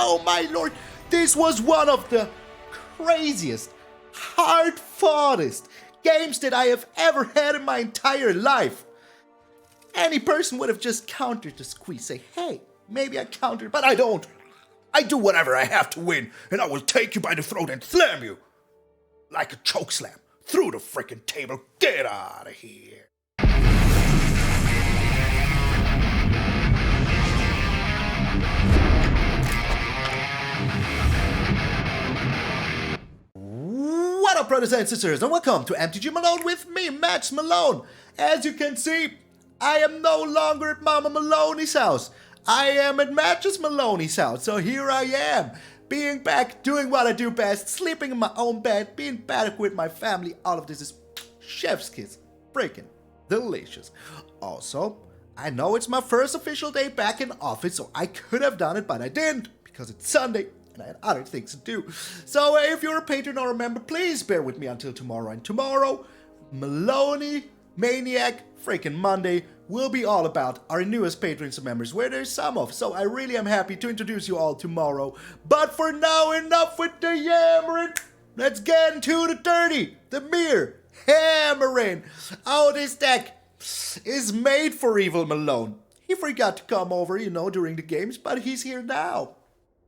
Oh my lord, this was one of the craziest, hard-foughest games that I have ever had in my entire life. Any person would have just countered the squeeze, say, hey, maybe I countered, but I don't. I do whatever I have to win, and I will take you by the throat and slam you like a chokeslam through the frickin' table. Get out of here. What up, brothers and sisters, and welcome to MTG Malone with me, Max Malone. As you can see, I am no longer at Mama Maloney's house. I am at Matches Maloney's house, so here I am, being back, doing what I do best, sleeping in my own bed, being back with my family. All of this is chef's kiss, freaking delicious. Also, I know it's my first official day back in office, so I could have done it, but I didn't, because it's Sunday, and I had other things to do. So if you're a patron or a member, please bear with me until tomorrow. And tomorrow, Maloney Maniac freaking Monday will be all about our newest patrons and members, where there's some of. So I really am happy to introduce you all tomorrow. But for now, enough with the yammering. Let's get into the dirty. Dimir hammering. Oh, this deck is made for Evil Malone. He forgot to come over, during the games, but he's here now,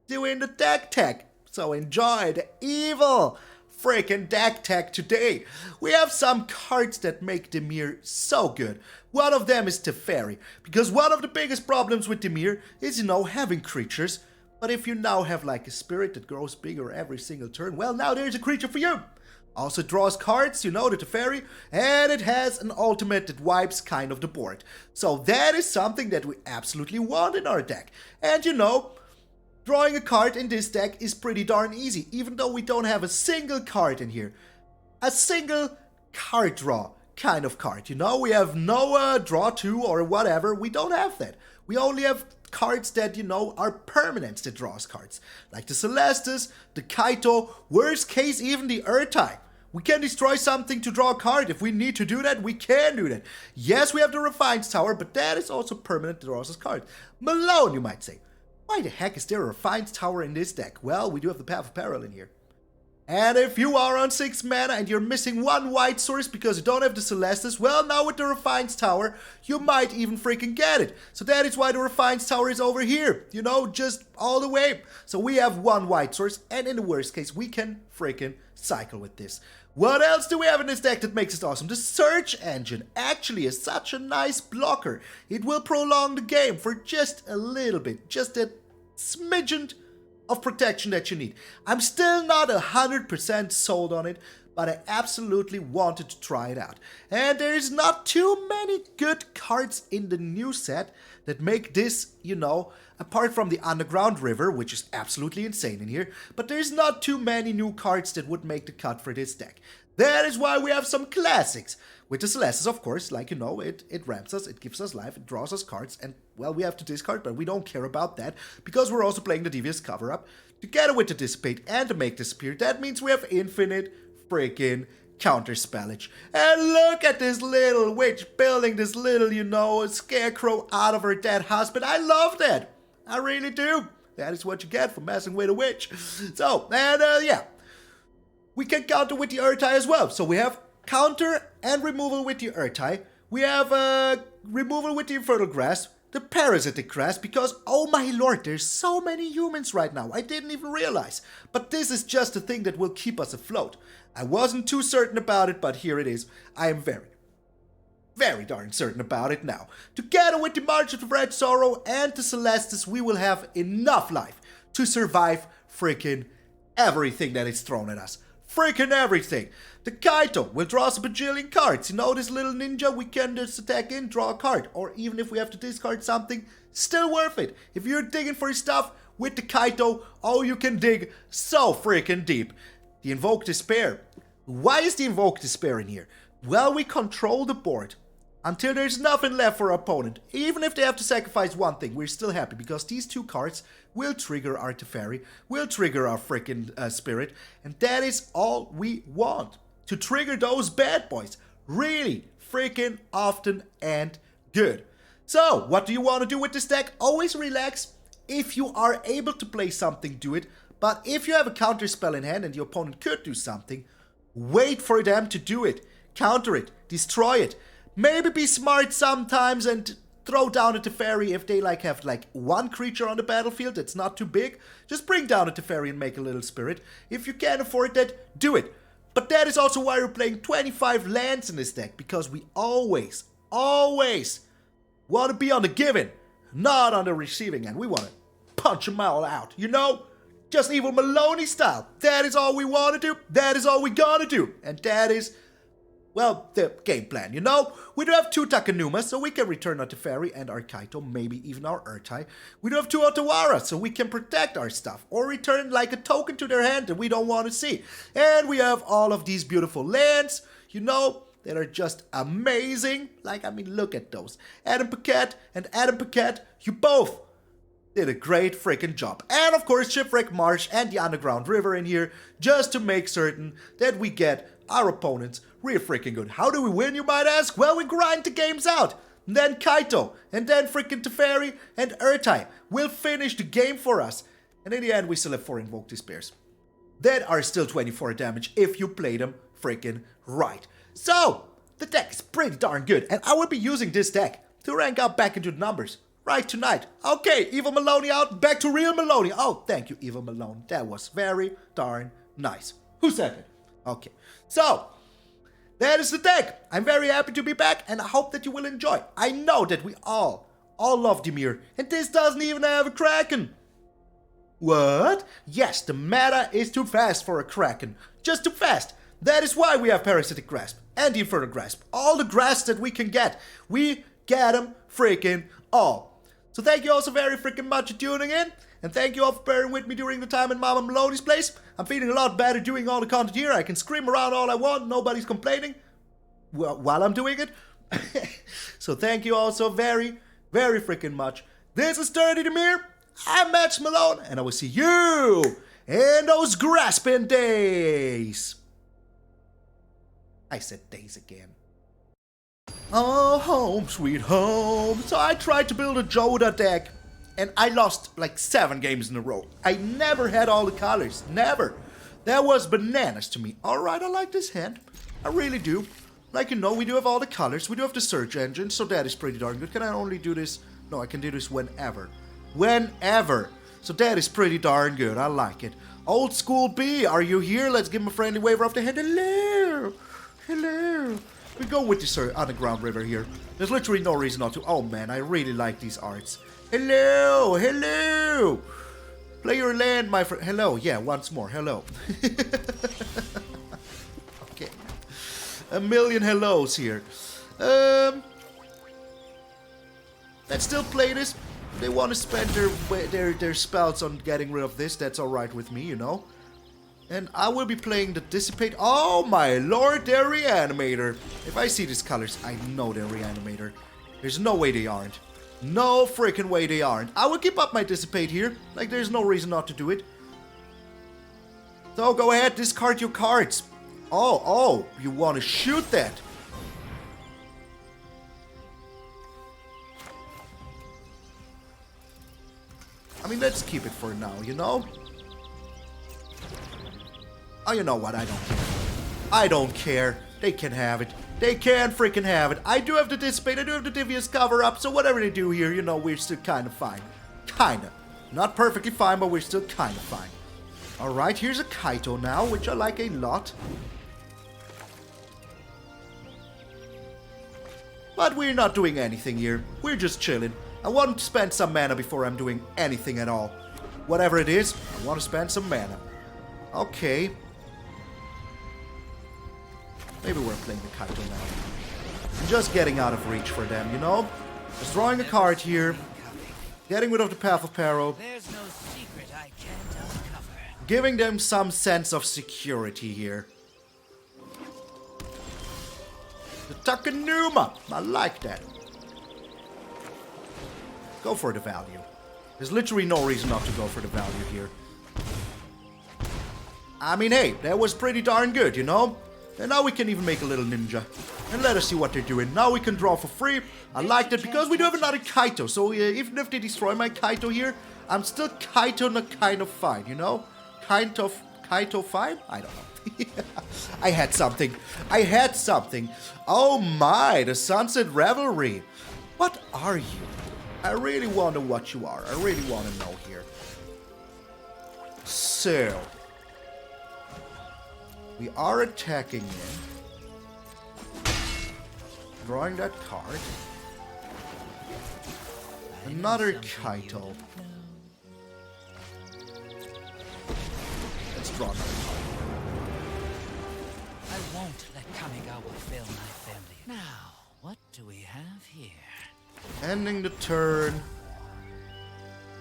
doing the deck tech. So enjoy the evil freaking deck tech today. We have some cards that make Dimir so good. One of them is Teferi, because one of the biggest problems with Dimir is, having creatures. But if you now have like a spirit that grows bigger every single turn, well, now there's a creature for you. Also draws cards, the Teferi, and it has an ultimate that wipes kind of the board. So that is something that we absolutely want in our deck. And drawing a card in this deck is pretty darn easy, even though we don't have a single card in here. A single card draw kind of card, We have no draw two or whatever. We don't have that. We only have cards that, are permanents that draws cards. Like the Celestus, the Kaito, worst case even the Ertai. We can destroy something to draw a card. If we need to do that, we can do that. Yes, we have the Raffine's Tower, but that is also permanent that draws us cards. Malone, you might say. Why the heck is there a Raffine's Tower in this deck? Well, we do have the Path of Peril in here. And if you are on 6 mana and you're missing one white source because you don't have the Celestus, well, now with the Raffine's Tower, you might even freaking get it. So that is why the Raffine's Tower is over here, just all the way. So we have one white source, and in the worst case, we can freaking cycle with this. What else do we have in this deck that makes it awesome? The Search Engine actually is such a nice blocker. It will prolong the game for just a little bit, just a smidgen of protection that you need. I'm still not 100% sold on it, but I absolutely wanted to try it out. And there's not too many good cards in the new set that make this, apart from the Underground River, which is absolutely insane in here, but there's not too many new cards that would make the cut for this deck. That is why we have some classics. With the Celestus, of course, it ramps us, it gives us life, it draws us cards, and, well, we have to discard, but we don't care about that, because we're also playing the Devious Cover-Up. Together with the Dissipate and the Make Disappear, that means we have infinite freaking counterspellage. And look at this little witch building this little, scarecrow out of her dead husband. I love that. I really do. That is what you get for messing with a witch. So, and yeah. We can counter with the Ertai as well. So we have counter and removal with the Ertai. We have removal with the Infernal Grasp, the Parasitic Grasp, because, oh my lord, there's so many humans right now. I didn't even realize. But this is just a thing that will keep us afloat. I wasn't too certain about it, but here it is. I am very darn certain about it now. Together with the March of the Red Sorrow and the Celestus, we will have enough life to survive freaking everything that is thrown at us. Freaking everything. The Kaito will draw us a bajillion cards. This little ninja, we can just attack in, draw a card. Or even if we have to discard something, still worth it. If you're digging for stuff with the Kaito, oh, you can dig so freaking deep. The Invoke Despair. Why is the Invoke Despair in here? Well, we control the board until there's nothing left for our opponent. Even if they have to sacrifice one thing, we're still happy because these two cards will trigger our Teferi, will trigger our freaking spirit, and that is all we want. To trigger those bad boys really freaking often and good. So, what do you want to do with this deck? Always relax If you are able to play something, do it. But if you have a counter spell in hand and the opponent could do something, wait for them to do it. Counter it. Destroy it. Maybe be smart sometimes and throw down a Teferi if they have one creature on the battlefield that's not too big. Just bring down a Teferi and make a little spirit. If you can't afford that, do it. But that is also why we're playing 25 lands in this deck, because we always want to be on the giving, not on the receiving end. We want to punch them all out, you know? Just Evil Maloney style. That is all we want to do. That is all we gonna do. And that is, well, the game plan, you know? We do have 2 Takenuma, so we can return our Teferi and our Kaito, maybe even our Ertai. We do have 2 Otawara, so we can protect our stuff, or return like a token to their hand that we don't want to see. And we have all of these beautiful lands, you know, that are just amazing. Look at those. Adam Paquette and Adam Paquette, you both did a great freaking job. And of course, Shipwreck Marsh and the Underground River in here, just to make certain that we get our opponents real freaking good. How do we win, you might ask? Well, we grind the games out. And then Kaito, and then freaking Teferi and Ertai will finish the game for us. And in the end, we still have 4 Invoke Despairs that are still 24 damage if you play them freaking right. So, the deck is pretty darn good, and I will be using this deck to rank up back into the numbers right tonight. Okay, Evil Maloney out, back to real Maloney. Oh, thank you, Evil Malone. That was very darn nice. Who said it? Okay, so that is the deck. I'm very happy to be back, and I hope that you will enjoy. I know that we all love Dimir, and this doesn't even have a Kraken. What? Yes, the meta is too fast for a Kraken. Just too fast. That is why we have Parasitic Grasp and the Infernal Grasp. All the grasps that we can get. We get them freaking all. So thank you all so very freaking much for tuning in. And thank you all for bearing with me during the time in Mama Maloney's place. I'm feeling a lot better doing all the content here. I can scream around all I want. Nobody's complaining while I'm doing it. So thank you all so very, very freaking much. This is Dirty Dimir. I'm MTG Malone. And I will see you in those grasping days. I said days again. Oh, home, sweet home. So I tried to build a Joda deck, and I lost like 7 games in a row. I never had all the colors. Never. That was bananas to me. Alright, I like this hand. I really do. Like, you know, we do have all the colors. We do have the search engine, so that is pretty darn good. Can I only do this? No, I can do this whenever. Whenever. So that is pretty darn good. I like it. Old School B, are you here? Let's give him a friendly wave off the hand. Hello. Hello. We go with this Underground River here. There's literally no reason not to. Oh man, I really like these arts. Hello. Hello. Play your land, my friend. Hello. Yeah, once more. Hello. Okay. A million hellos here. Let's still play this. They want to spend their spells on getting rid of this. That's alright with me, you know. And I will be playing the Dissipate. Oh my lord, they're Reanimator. If I see these colors, I know they're Reanimator. There's no way they aren't. No freaking way they aren't. I will keep up my Dissipate here. Like, there's no reason not to do it. So go ahead, discard your cards. Oh, you want to shoot that. I mean, let's keep it for now, you know? Oh, you know what? I don't care. I don't care. They can have it. They can freaking have it. I do have the Dissipate. I do have the Devious Cover-Up. So whatever they do here, you know, we're still kind of fine. Kinda. Not perfectly fine, but we're still kind of fine. Alright, here's a Kaito now, which I like a lot. But we're not doing anything here. We're just chilling. I want to spend some mana before I'm doing anything at all. Whatever it is, I want to spend some mana. Okay. Maybe we're playing the Kaito now. I'm just getting out of reach for them, you know? Just drawing a card here. Getting rid of the Path of Peril. There's no secret I can't uncover. Giving them some sense of security here. The Takenuma! I like that. Go for the value. There's literally no reason not to go for the value here. I mean, hey, that was pretty darn good, you know? And now we can even make a little ninja. And let us see what they're doing. Now we can draw for free. I like that because we do have another Kaito. So even if they destroy my Kaito here, I'm still kind of fine, you know? Kaito fine? I don't know. I had something. Oh my, the Sunset Revelry. What are you? I really wonder what you are. I really want to know here. So, we are attacking in. Drawing that card. Another Kaito. Let's draw another card. I won't let Kamigawa fail my family. Now, what do we have here? Ending the turn.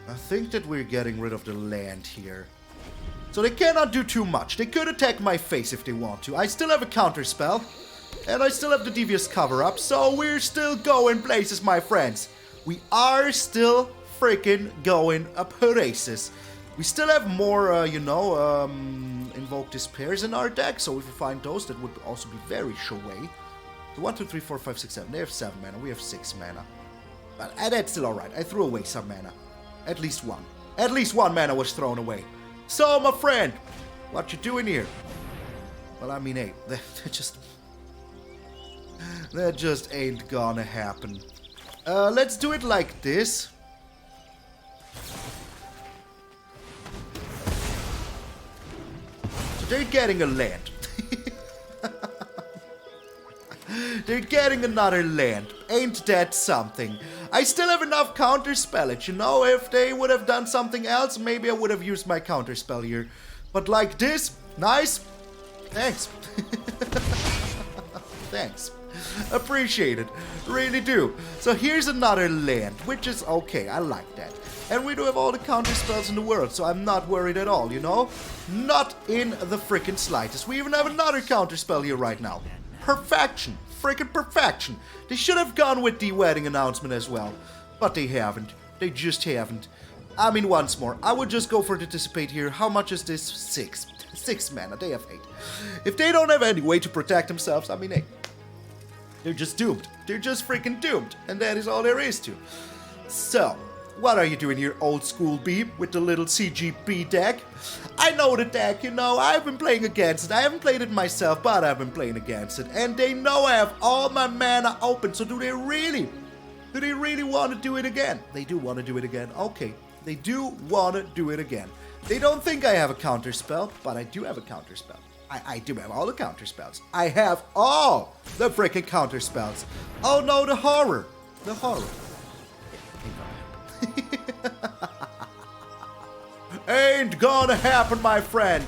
I think that we're getting rid of the land here. So they cannot do too much. They could attack my face if they want to. I still have a counter spell. And I still have the Devious Cover-Up. So we're still going places, my friends. We are still freaking going places. We still have more, Invoke Despairs in our deck. So if we find those, that would also be very showay. So 1, 2, 3, 4, 5, 6, 7. They have 7 mana. We have 6 mana. But that's still alright. I threw away some mana. At least one. At least one mana was thrown away. So, my friend, what you doing here? Well, I mean, hey, that just ain't gonna happen. Let's do it like this. So they're getting a land. They're getting another land. Ain't that something? I still have enough counterspell it, you know? If they would have done something else, maybe I would have used my counterspell here. But like this, nice. Thanks. Thanks. Appreciate it. Really do. So here's another land, which is okay. I like that. And we do have all the counterspells in the world, so I'm not worried at all, you know? Not in the frickin' slightest. We even have another counterspell here right now. Perfection. Freaking perfection. They should have gone with the wedding announcement as well. But they haven't. They just haven't. I mean, once more, I would just go for the Dissipate here. How much is this? 6. 6 mana. They have 8. If they don't have any way to protect themselves, I mean, hey, they're just doomed. They're just freaking doomed. And that is all there is to. So, what are you doing here, old school B, with the little CGB deck? I know the deck, you know, I've been playing against it. I haven't played it myself, but I've been playing against it. And they know I have all my mana open, so do they really want to do it again? They do want to do it again. Okay, they do want to do it again. They don't think I have a counterspell, but I do have a counterspell. I do have all the counterspells. I have all the freaking counterspells. Oh no, the horror. The horror. Ain't gonna happen, my friend.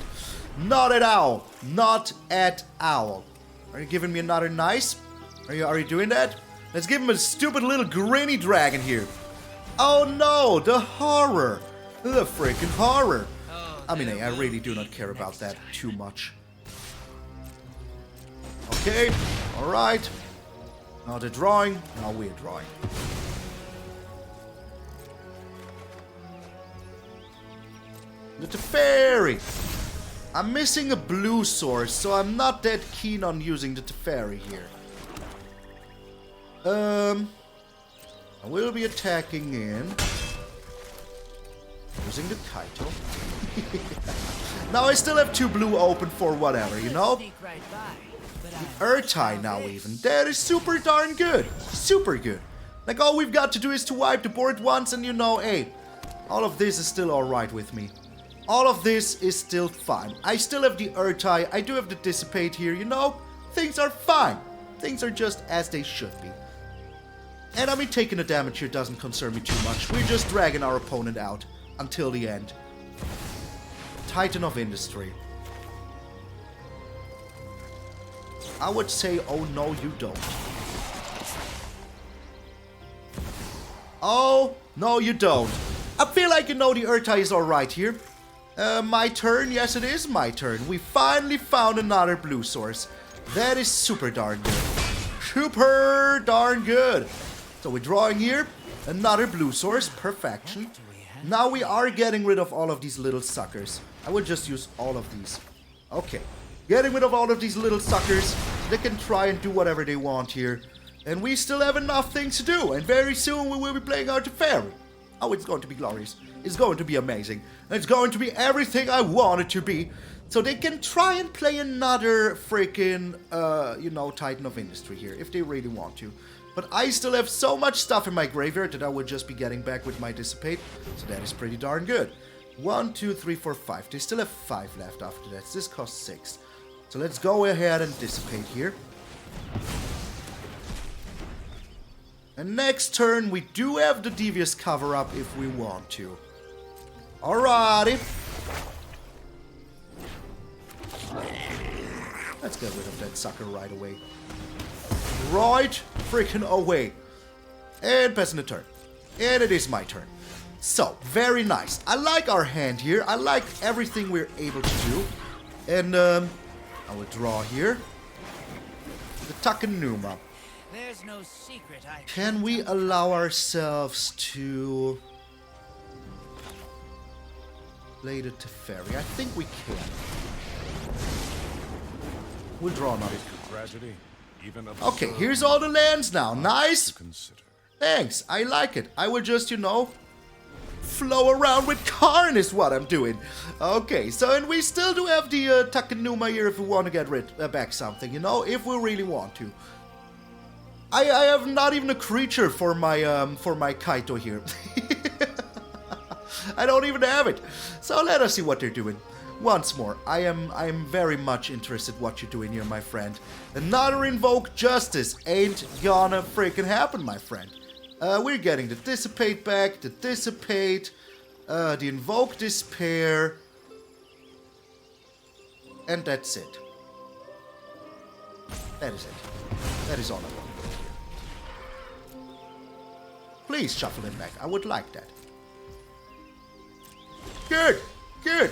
Not at all. Not at all. Are you giving me another nice? Are you doing that? Let's give him a stupid little grinny dragon here. Oh no, the horror. The freaking horror. I mean, I really do not care about that too much. Okay, alright. Now they're drawing. Now we're drawing. The Teferi. I'm missing a blue source, so I'm not that keen on using the Teferi here. I will be attacking in using the Kaito. Now I still have 2 blue open for whatever, you know? The Ertai now even. That is super darn good. Super good. Like, all we've got to do is to wipe the board once and you know, hey, all of this is still alright with me. All of this is still fine. I still have the Ertai. I do have the Dissipate here, you know? Things are fine. Things are just as they should be. And I mean, taking the damage here doesn't concern me too much. We're just dragging our opponent out until the end. Titan of Industry. I would say, oh no, you don't. Oh, no, you don't. I feel like, you know, the Ertai is alright here. My turn. Yes, it is my turn. We finally found another blue source. That is super darn good. Super darn good. So we're drawing here. Another blue source. Perfection. Now we are getting rid of all of these little suckers. I will just use all of these. Okay. Getting rid of all of these little suckers. They can try and do whatever they want here. And we still have enough things to do. And very soon we will be playing our Teferi. Oh, it's going to be glorious. It's going to be amazing. It's going to be everything I want it to be. So they can try and play another freaking, you know, Titan of Industry here, if they really want to. But I still have so much stuff in my graveyard that I will just be getting back with my Dissipate. So that is pretty darn good. 1, 2, 3, 4, 5. They still have 5 left after that. This costs 6. So let's go ahead and Dissipate here. And next turn, we do have the Devious Cover-Up if we want to. Alrighty. Let's get rid of that sucker right away. Right freaking away. And passing the turn. And it is my turn. So, very nice. I like our hand here. I like everything we're able to do. And, I will draw here. The Takenuma. There's no secret I Can we allow ourselves to play the Teferi? I think we can. We'll draw another. Tragedy, even Okay, here's all the lands now. Nice. consider. Thanks. I like it. I will just, you know, flow around with Karn is what I'm doing. Okay, so and we still do have the Takenuma here if we want to get back something, you know, if we really want to. I have not even a creature for my Kaito here. I don't even have it. So let us see what they're doing. Once more, I am very much interested what you're doing here, my friend. Another Invoke Justice ain't gonna freaking happen, my friend. We're getting the Dissipate back, the Dissipate, the Invoke Despair, and that's it. That is it. That is all I want. Please shuffle it back. I would like that. Good. Good.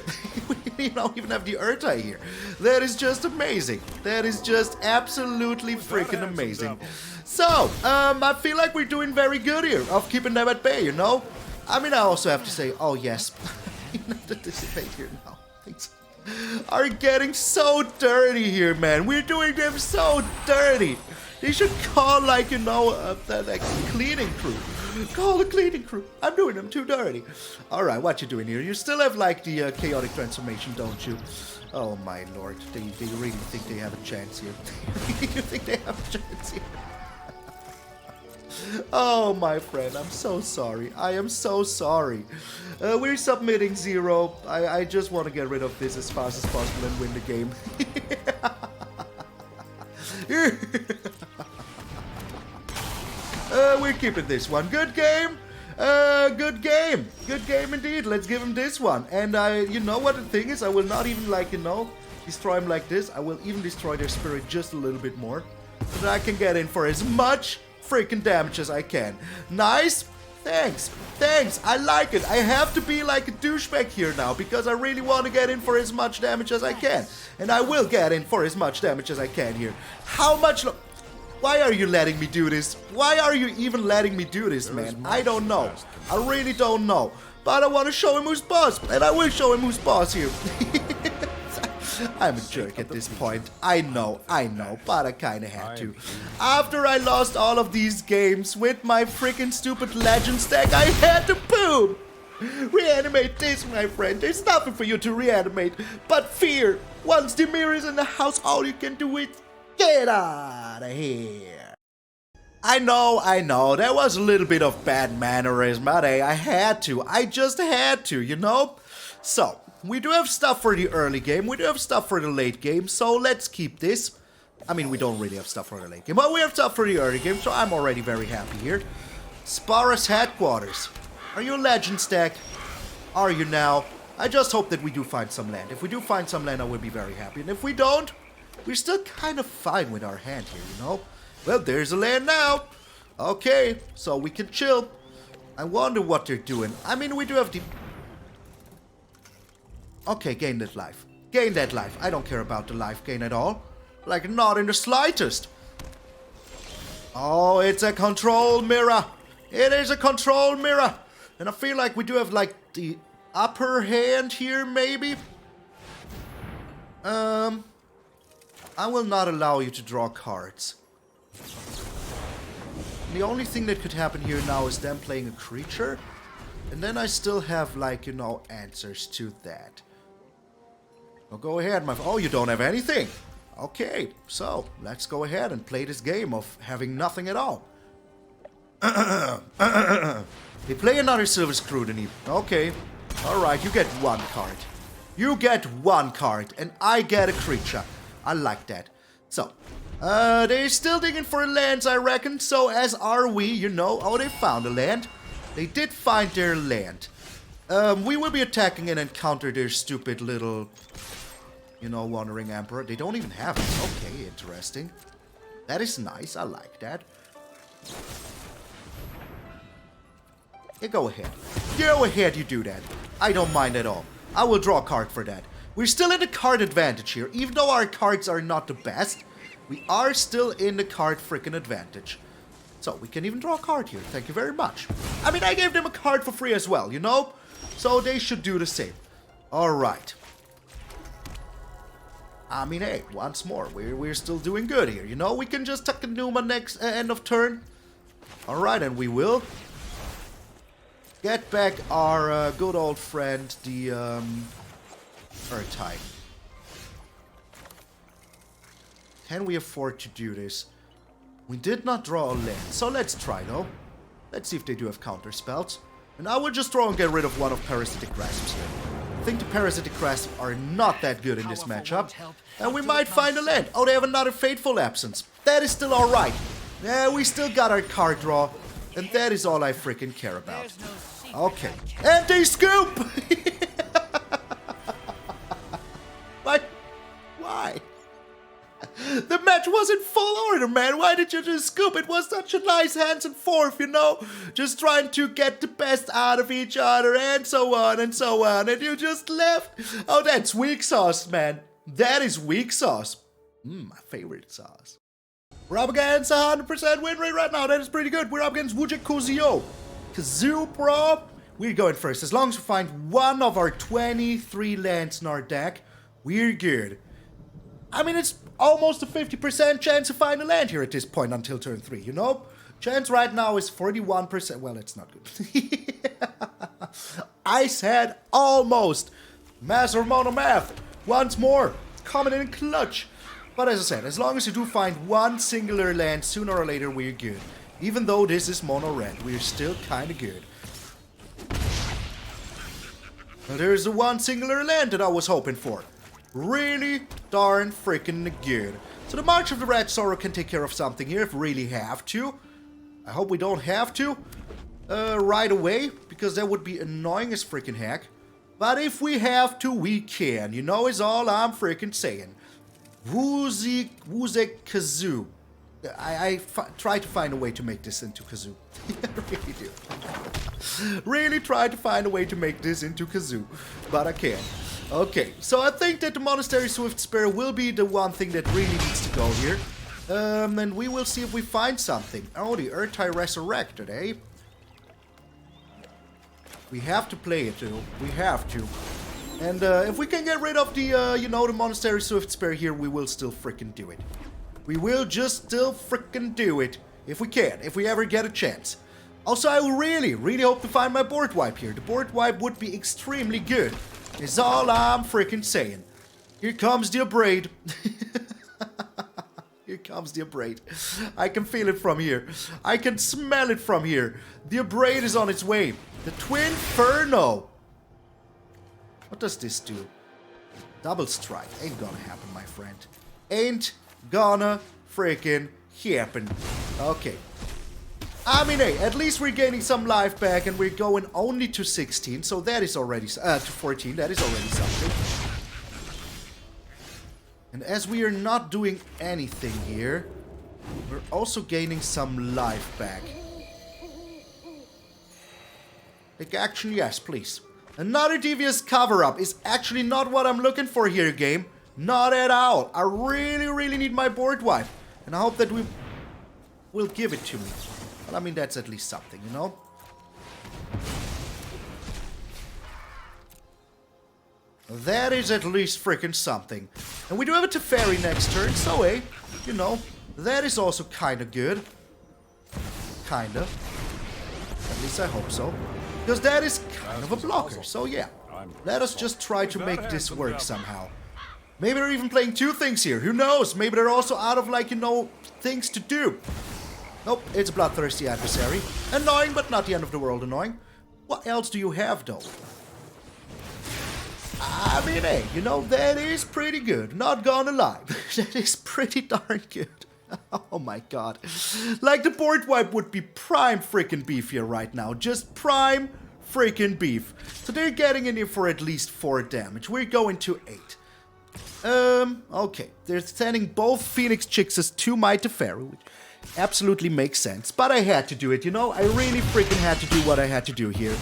We don't even have the Ertai here. That is just amazing. That is just absolutely freaking amazing. So, I feel like we're doing very good here of keeping them at bay, you know? I mean, I also have to say, oh yes, the Dissipate here now. Things are getting so dirty here, man. We're doing them so dirty. They should call, like, you know, that cleaning crew. Call the cleaning crew. I'm doing them too dirty. Alright, what you doing here? You still have, like, the chaotic transformation, don't you? Oh, my lord. They really think they have a chance here. You think they have a chance here? Oh, my friend. I'm so sorry. I am so sorry. We're submitting 0. I just want to get rid of this as fast as possible and win the game. We're keeping this one. Good game. Good game. Good game indeed. Let's give him this one. And you know what the thing is? I will not even, like, you know, destroy him like this. I will even destroy their spirit just a little bit more. So that I can get in for as much freaking damage as I can. Nice. Thanks. Thanks. I like it. I have to be like a douchebag here now because I really want to get in for as much damage as I can. And I will get in for as much damage as I can here. How much... Why are you letting me do this? Why are you even letting me do this, man? I don't know. I really don't know. But I want to show him who's boss. And I will show him who's boss here. I'm a jerk at this point. I know. But I kinda had to. After I lost all of these games with my freaking stupid legend stack, I had to boom! Reanimate this, my friend. There's nothing for you to reanimate but fear. Once Dimir is in the house, all you can do is get out of here. I know. There was a little bit of bad mannerism, but hey, I had to. I just had to, you know? So, we do have stuff for the early game. We do have stuff for the late game, so let's keep this. I mean, we don't really have stuff for the late game, but we have stuff for the early game, so I'm already very happy here. Spara's Headquarters. Are you a legend stack? Are you now? I just hope that we do find some land. If we do find some land, I will be very happy. And if we don't, we're still kind of fine with our hand here, you know? Well, there's a land now. Okay, so we can chill. I wonder what they're doing. I mean, we do have the... Okay, gain that life. Gain that life. I don't care about the life gain at all. Like, not in the slightest. Oh, it's a control mirror. It is a control mirror. And I feel like we do have, like, the upper hand here, maybe? I will not allow you to draw cards. The only thing that could happen here now is them playing a creature. And then I still have, like, you know, answers to that. Well, go ahead, my... Oh, you don't have anything. Okay, so let's go ahead and play this game of having nothing at all. They play another Silver Scrutiny. Okay. Alright, you get one card. You get one card, and I get a creature. I like that. So, they're still digging for lands, I reckon. So, as are we, you know. Oh, they found a land. They did find their land. We will be attacking and encounter their stupid little, you know, Wandering Emperor. They don't even have it. Okay, interesting. That is nice. I like that. Yeah, go ahead. Go ahead, you do that. I don't mind at all. I will draw a card for that. We're still in the card advantage here. Even though our cards are not the best, we are still in the card frickin' advantage. So, we can even draw a card here. Thank you very much. I mean, I gave them a card for free as well, you know? So, they should do the same. Alright. I mean, hey, once more, we're still doing good here, you know? We can just Takenuma next end of turn. Alright, and we will get back our good old friend, the Ertai. Can we afford to do this? We did not draw a land, so let's try though. Let's see if they do have counter spells. And I will just draw and get rid of one of Parasitic Grasps here. I think the Parasitic Grasp are not that good in this matchup. And we might find a land. Oh, they have another Fateful Absence. That is still alright. Yeah, we still got our card draw. And that is all I freaking care about. Okay. And they scoop! What? Why? The match was in full order, man. Why did you just scoop? It was such a nice hands and forth, you know? Just trying to get the best out of each other and so on and so on. And you just left. Oh, that's weak sauce, man. That is weak sauce. My favorite sauce. We're up against 100% win rate right now. That is pretty good. We're up against Wujek Kuzio. Kazoo, bro. We're going first. As long as we find one of our 23 lands in our deck, we're good. I mean, it's almost a 50% chance to find a land here at this point until turn 3, you know? Chance right now is 41%. Well, it's not good. I said almost. Master of Mono Math. Once more. Coming in clutch. But as I said, as long as you do find one singular land, sooner or later we're good. Even though this is mono red, we're still kinda good. Now there's the one singular land that I was hoping for. Really darn freaking good. So the March of the Red Sorrow can take care of something here if we really have to. I hope we don't have to right away, because that would be annoying as freaking heck. But if we have to, we can. You know, is all I'm freaking saying. Wuzek Kazoo. I try to find a way to make this into Kazoo. I really do. Really try to find a way to make this into Kazoo. But I can't. Okay, so I think that the Monastery Swift Spear will be the one thing that really needs to go here. And we will see if we find something. Oh, the Ertai Resurrected, eh? We have to play it, too. We have to. And if we can get rid of the, you know, the Monastery Swift Spear here, we will still frickin' do it. We will just still frickin' do it. If we can. If we ever get a chance. Also, I really, really hope to find my board wipe here. The board wipe would be extremely good. Is all I'm freaking saying. Here comes the Abrade. Here comes the Abrade. I can feel it from here. I can smell it from here. The Abrade is on its way. The Twin Inferno. What does this do? Double strike. Ain't gonna happen, my friend. Ain't gonna freaking happen. Okay. I mean, hey, at least we're gaining some life back and we're going only to 16, so that is already, to 14, that is already something. And as we are not doing anything here, we're also gaining some life back. Take action, yes, please. Another Devious Cover-Up is actually not what I'm looking for here, game. Not at all. I really, really need my board wipe. And I hope that we will give it to me. Well, I mean, that's at least something, you know? That is at least freaking something. And we do have a Teferi next turn, so hey, you know, that is also kinda good. Kinda. At least I hope so. Because that is kind of a blocker. So yeah, let us just try to make this work somehow. Maybe they're even playing two things here. Who knows? Maybe they're also out of, like, you know, things to do. Nope, it's a bloodthirsty adversary. Annoying, but not the end of the world annoying. What else do you have, though? I mean, hey, you know, that is pretty good. Not gonna lie. That is pretty darn good. Oh my god. Like, the board wipe would be prime freaking beef here right now. Just prime freaking beef. So they're getting in here for at least 4 damage. We're going to 8. Okay. They're sending both Phoenix Chixes to my Teferi, which absolutely makes sense. But I had to do it, you know? I really freaking had to do what I had to do here.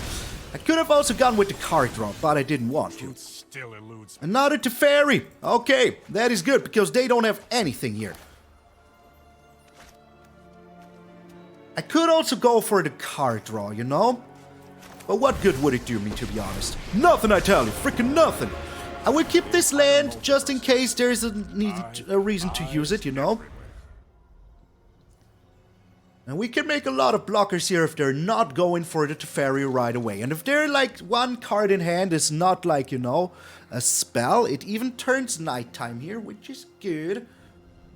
I could have also gone with the card draw, but I didn't want to. Still eludes. Another Teferi. Okay, that is good, because they don't have anything here. I could also go for the card draw, you know? But what good would it do me, to be honest? Nothing, I tell you. Freaking nothing. I will keep this land just in case there's a reason to use it, you know? And we can make a lot of blockers here if they're not going for the Teferi right away. And if they're like one card in hand is not like, you know, a spell, it even turns nighttime here, which is good.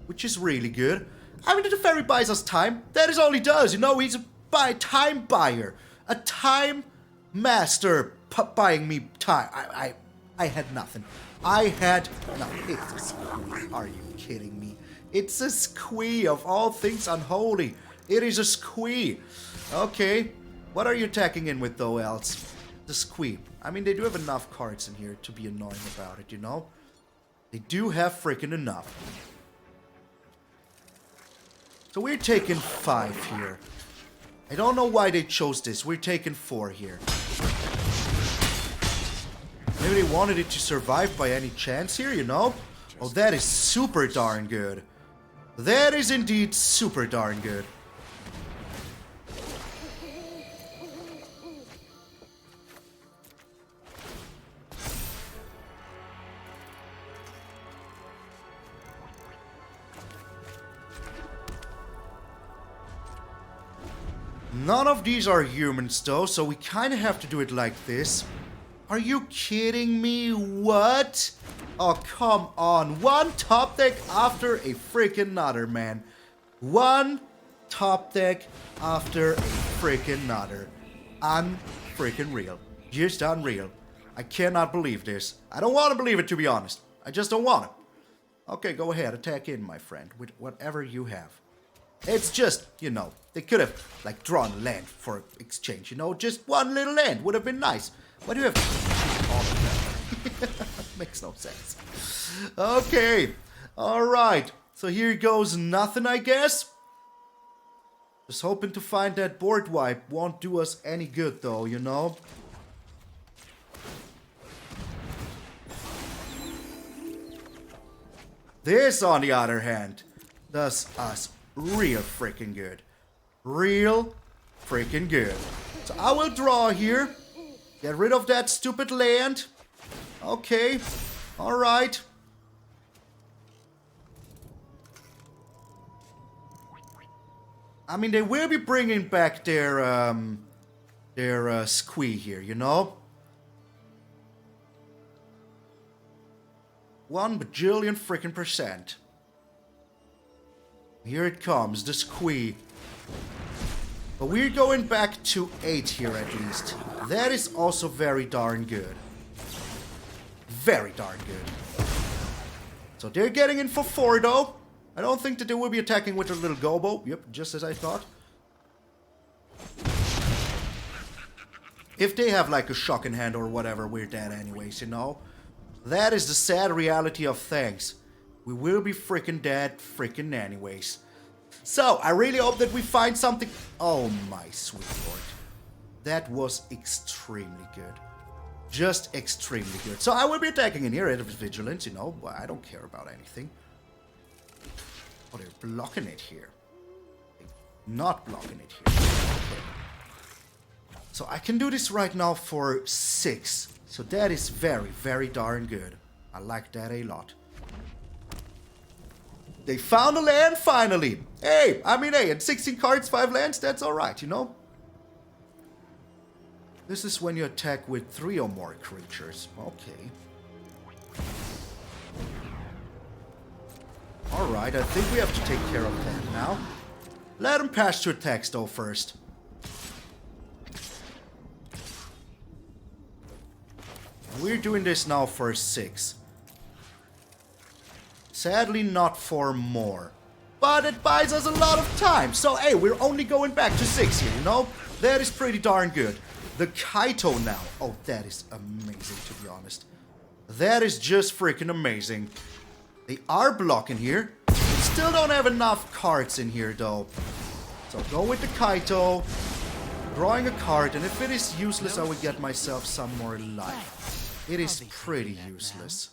Which is really good. I mean, the Teferi buys us time. That is all he does, you know, he's a time buyer. A time master buying me time. I had nothing. I had nothing. It's a squee. Are you kidding me? It's a squee of all things unholy. It is a squee. Okay. What are you attacking in with, though, else? The squee. I mean, they do have enough cards in here to be annoying about it, you know? They do have freaking enough. So we're taking 5 here. I don't know why they chose this. We're taking 4 here. Maybe they wanted it to survive by any chance here, you know? Oh, that is super darn good. That is indeed super darn good. None of these are humans though, so we kind of have to do it like this. Are you kidding me? What? Oh, come on. One top deck after a freaking another, man. One top deck after a freaking another. Unfreaking real. Just unreal. I cannot believe this. I don't want to believe it, to be honest. I just don't want it. Okay, go ahead. Attack in, my friend, with whatever you have. It's just, you know, they could have, like, drawn a land for exchange, you know? Just one little land would have been nice. Why do you have to choose all of them? Makes no sense. Okay. Alright. So here goes nothing, I guess. Just hoping to find that board wipe. Won't do us any good, though, you know? This, on the other hand, does us real freaking good. Real freaking good. So I will draw here. Get rid of that stupid land. Okay. Alright. I mean, they will be bringing back their squee here, you know? 1 bajillion freaking %. Here it comes, the squee. But we're going back to 8 here at least. That is also very darn good. Very darn good. So they're getting in for 4 though. I don't think that they will be attacking with their little gobo. Yep, just as I thought. If they have like a shock in hand or whatever, we're dead anyways, you know? That is the sad reality of things. We will be freaking dead freaking anyways. So, I really hope that we find something... Oh my sweet lord. That was extremely good. Just extremely good. So I will be attacking in here out of vigilance, you know. I don't care about anything. Oh, they're blocking it here. They're not blocking it here. Okay. So I can do this right now for 6. So that is very, very darn good. I like that a lot. They found a land finally. Hey, I mean, hey, at 16 cards, 5 lands, that's alright, you know? This is when you attack with 3 or more creatures. Okay. Alright, I think we have to take care of that now. Let him pass to attacks though first. We're doing this now for 6. Sadly not for more. But it buys us a lot of time. So hey, we're only going back to 6 here, you know? That is pretty darn good. The Kaito now. Oh, that is amazing, to be honest. That is just freaking amazing. They are blocking here. We still don't have enough cards in here, though. So go with the Kaito. Drawing a card, and if it is useless, I will get myself some more life. It is pretty useless.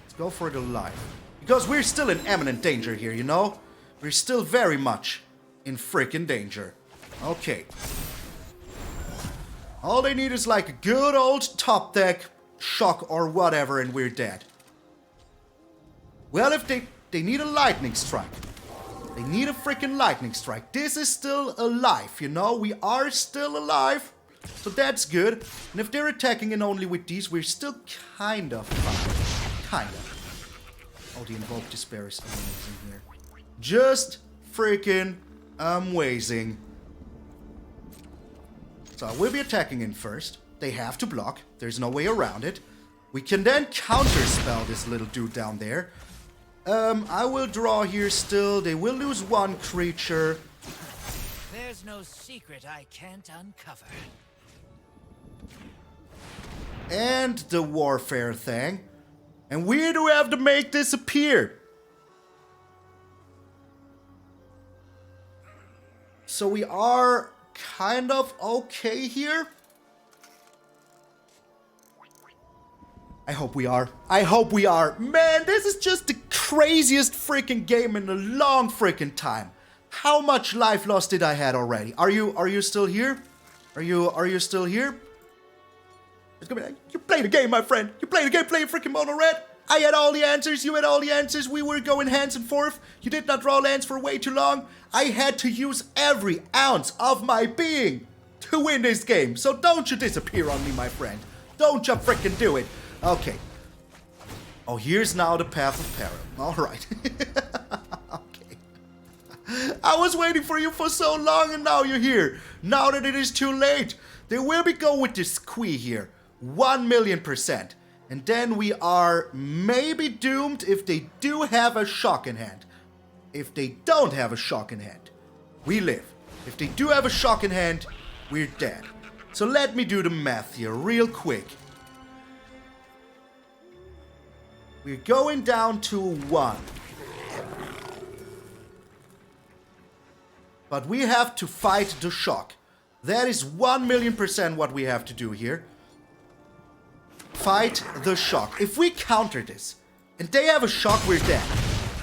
Let's go for the life. Because we're still in imminent danger here, you know? We're still very much in freaking danger. Okay. All they need is like a good old top deck, shock or whatever, and we're dead. Well, if they need a lightning strike. They need a freaking lightning strike. This is still alive, you know? We are still alive. So that's good. And if they're attacking in only with these, we're still kind of fine. Kind of. Oh, the Invoke Despair is amazing here. Just freaking amazing. So we'll be attacking in first. They have to block. There's no way around it. We can then counterspell this little dude down there. I will draw here still. They will lose 1 creature. There's no secret I can't uncover. And the warfare thing. And we do have to make disappear. So we are kind of okay here. I hope we are. I hope we are. Man, this is just the craziest freaking game in a long freaking time. How much life lost did I had already? Are you still here? Are you still here? It's gonna be like, you play the game, my friend. You play the game, play freaking mono red. I had all the answers, you had all the answers. We were going hands and forth. You did not draw lands for way too long. I had to use every ounce of my being to win this game. So don't you disappear on me, my friend. Don't you freaking do it. Okay. Oh, here's now the Path of Peril. Alright. Okay. I was waiting for you for so long and now you're here. Now that it is too late. They will be going with this Squee here. 1,000,000%. And then we are maybe doomed if they do have a shock in hand. If they don't have a shock in hand, we live. If they do have a shock in hand, we're dead. So let me do the math here real quick. We're going down to 1. But we have to fight the shock. That is 1,000,000% what we have to do here. Fight the shock. If we counter this, and they have a shock, we're dead.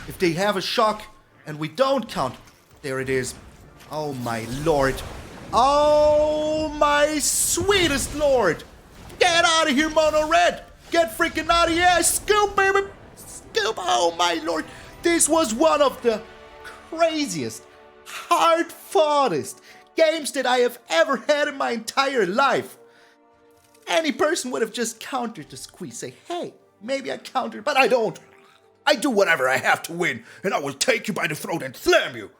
If they have a shock, and we don't count, there it is. Oh my lord. Oh my sweetest lord. Get out of here, mono red. Get freaking out of here. Scoop, baby. Scoop. Oh my lord. This was one of the craziest, hard-foughedest games that I have ever had in my entire life. Any person would have just countered the squeeze. Say, hey, maybe I countered, but I don't. I do whatever I have to win, and I will take you by the throat and slam you.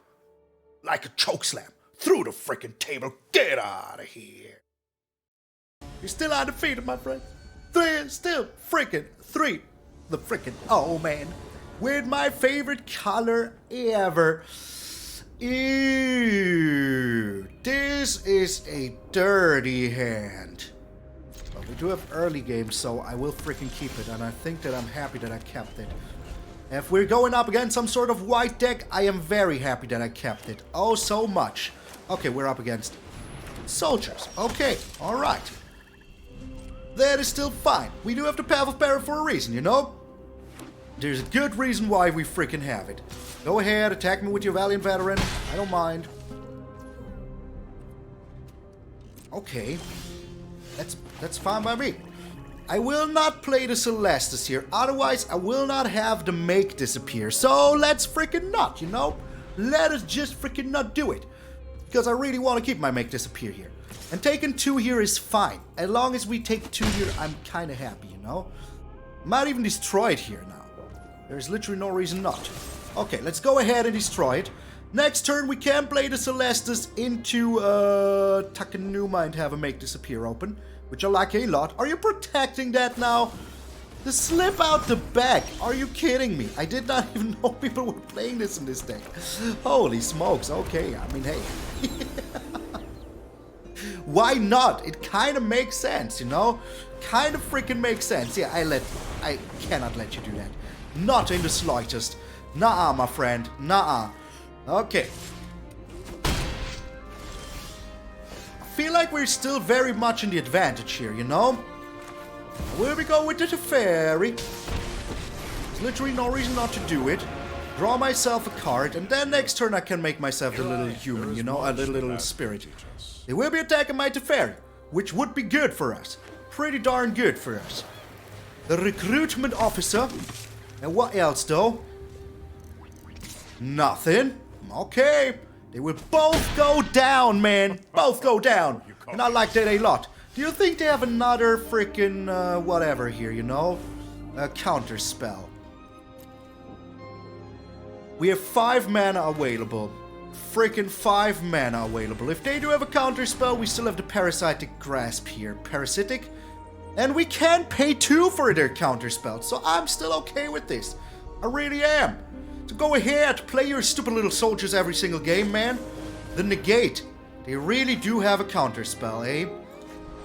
Like a choke slam. Through the freaking table. Get out of here. You're still undefeated, my friend. Still freaking 3. The freaking, oh man. With my favorite color ever. Ew. This is a dirty hand. But we do have early games, so I will freaking keep it. And I think that I'm happy that I kept it. If we're going up against some sort of white deck, I am very happy that I kept it. Oh, so much. Okay, we're up against soldiers. Okay, alright. That is still fine. We do have the Path of Peril for a reason, you know? There's a good reason why we freaking have it. Go ahead, attack me with your Valiant Veteran. I don't mind. Okay. That's fine by me. I will not play the Celestus here. Otherwise, I will not have the make disappear. So let's freaking not, you know? Let us just freaking not do it. because I really want to keep my Make Disappear here. And taking 2 here is fine. As long as we take 2 here, I'm kind of happy, you know? Might even destroy it here now. There's literally no reason not to. Okay, let's go ahead and destroy it. Next turn, we can play the Celestus into Takenuma and have a Make Disappear open, which I like a lot. Are you protecting that now? The slip out the back. Are you kidding me? I did not even know people were playing this in this deck. Holy smokes. Okay, I mean, hey. Why not? It kind of makes sense, you know? Kind of freaking makes sense. Yeah, I cannot let you do that. Not in the slightest. Nuh-uh, my friend. Nuh-uh. Okay. I feel like we're still very much in the advantage here, you know? Where we go with the Teferi. There's literally no reason not to do it. Draw myself a card, and then next turn I can make myself a little human, you know? A little spirit. They will be attacking my Teferi, which would be good for us. Pretty darn good for us. The recruitment officer. And what else, though? Nothing. Okay. They will both go down, man. Both go down. And I like that a lot. Do you think they have another freaking whatever here, you know? A counter spell. We have 5 mana available. Freaking 5 mana available. If they do have a counter spell, we still have the Parasitic Grasp here. Parasitic. And we can pay 2 for their counter spell. So I'm still okay with this. I really am. So go ahead, play your stupid little soldiers every single game, man. The negate. They really do have a counter spell, eh?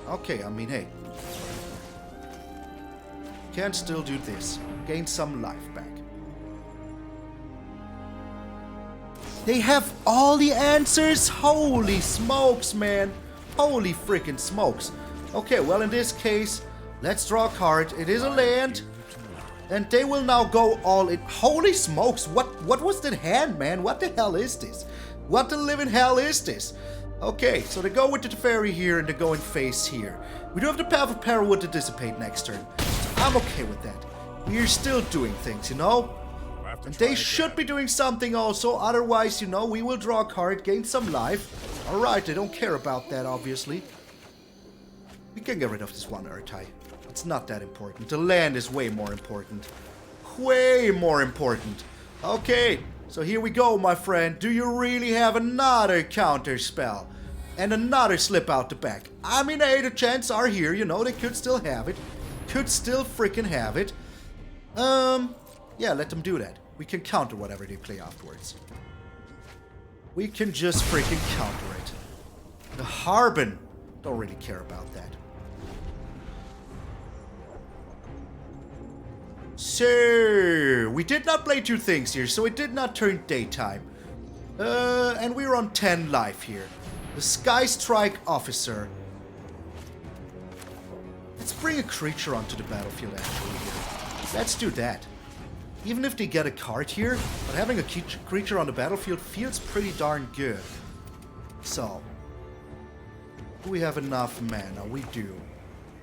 Okay, I mean, hey. Can still do this. Gain some life back. They have all the answers? Holy smokes, man. Holy freaking smokes. Okay, well, in this case, let's draw a card. It is a land. And they will now go all in. Holy smokes, what was that hand, man? What the hell is this? What the living hell is this? Okay, so they go with the Teferi here and they go in face here. We do have the Path of Peril with the Dissipate next turn. So I'm okay with that. We're still doing things, you know? And they should be doing something also. Otherwise, you know, we will draw a card, gain some life. Alright, they don't care about that, obviously. We can get rid of this one Ertai. It's not that important. The land is way more important. Way more important. Okay, so here we go, my friend. Do you really have another counter spell? And another slip out the back? I mean, hey, the chances are here, you know, they could still have it. Could still freaking have it. Yeah, let them do that. We can counter whatever they play afterwards. We can just freaking counter it. The Harbin. Don't really care about that. So, we did not play 2 things here, so it did not turn daytime. And we're on 10 life here. The Sky Strike Officer. Let's bring a creature onto the battlefield, actually. Let's do that. Even if they get a card here, but having a creature on the battlefield feels pretty darn good. So, do we have enough mana? We do.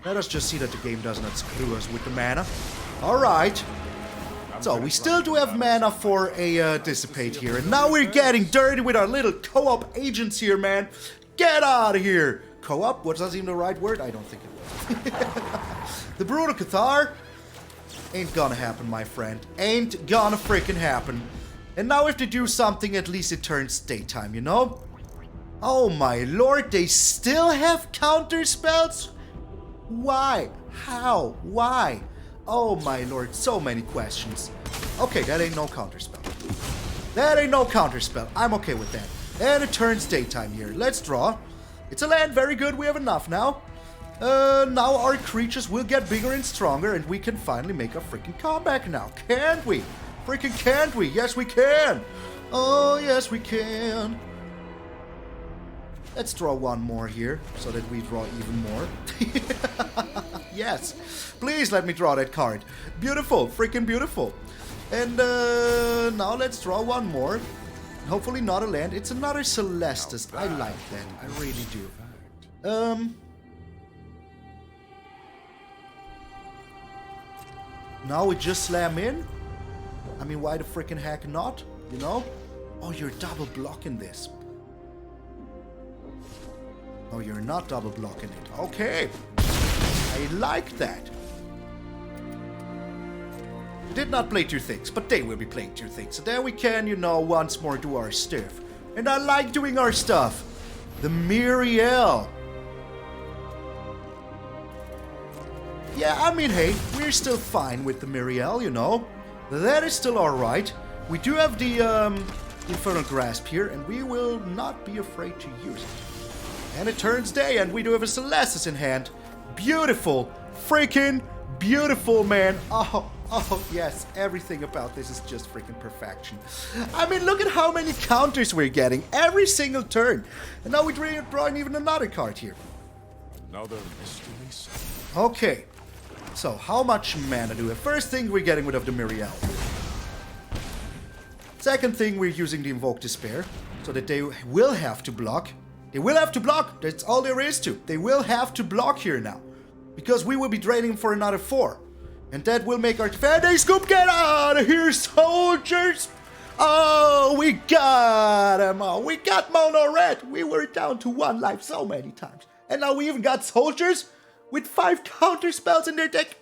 Let us just see that the game does not screw us with the mana. Alright. So, we still do have mana for a Dissipate here. And now we're getting dirty with our little co-op agents here, man. Get out of here. Co-op? Was that even the right word? I don't think it was. The Brutal Cathar. Ain't gonna happen, my friend. Ain't gonna freaking happen. And now if they do something, at least it turns daytime, you know? Oh my lord, they still have counter spells? Why? How? Why? Oh my lord, so many questions. Okay, that ain't no counter spell. That ain't no counter spell. I'm okay with that. And it turns daytime here. Let's draw. It's a land, very good. We have enough now. Now our creatures will get bigger and stronger, and we can finally make a freaking comeback now. Can't we? Freaking can't we? Yes, we can. Oh, yes, we can. Let's draw one more here, so that we draw even more. Yes. Please let me draw that card. Beautiful. Freaking beautiful. And now let's draw one more. Hopefully not a land. It's another Celestus. I like that. I really do. Now we just slam in? I mean, why the freaking heck not? You know? Oh, you're double blocking this. No, you're not double blocking it. Okay. I like that. Did not play two things, but they will be playing two things. So then we can, you know, once more do our stuff. And I like doing our stuff. The Mire. Yeah, I mean, hey, we're still fine with the Mire, you know. That is still alright. We do have the Infernal Grasp here, and we will not be afraid to use it. And it turns day, and we do have a Celestus in hand. Beautiful. Freaking beautiful, man. Oh, yes. Everything about this is just freaking perfection. I mean, look at how many counters we're getting every single turn. And now we're drawing even another card here. Another mysteries. Okay. So, how much mana do we have? First thing we're getting rid of the Mire. Second thing, we're using the Invoke Despair, so that they will have to block. They will have to block. That's all there is to. They will have to block here now. Because we will be draining for another 4. And that will make our Teferi scoop. Get out of here, soldiers! Oh, we got him. Oh, we got Mono Red. We were down to 1 life so many times. And now we even got soldiers with 5 counter spells in their deck.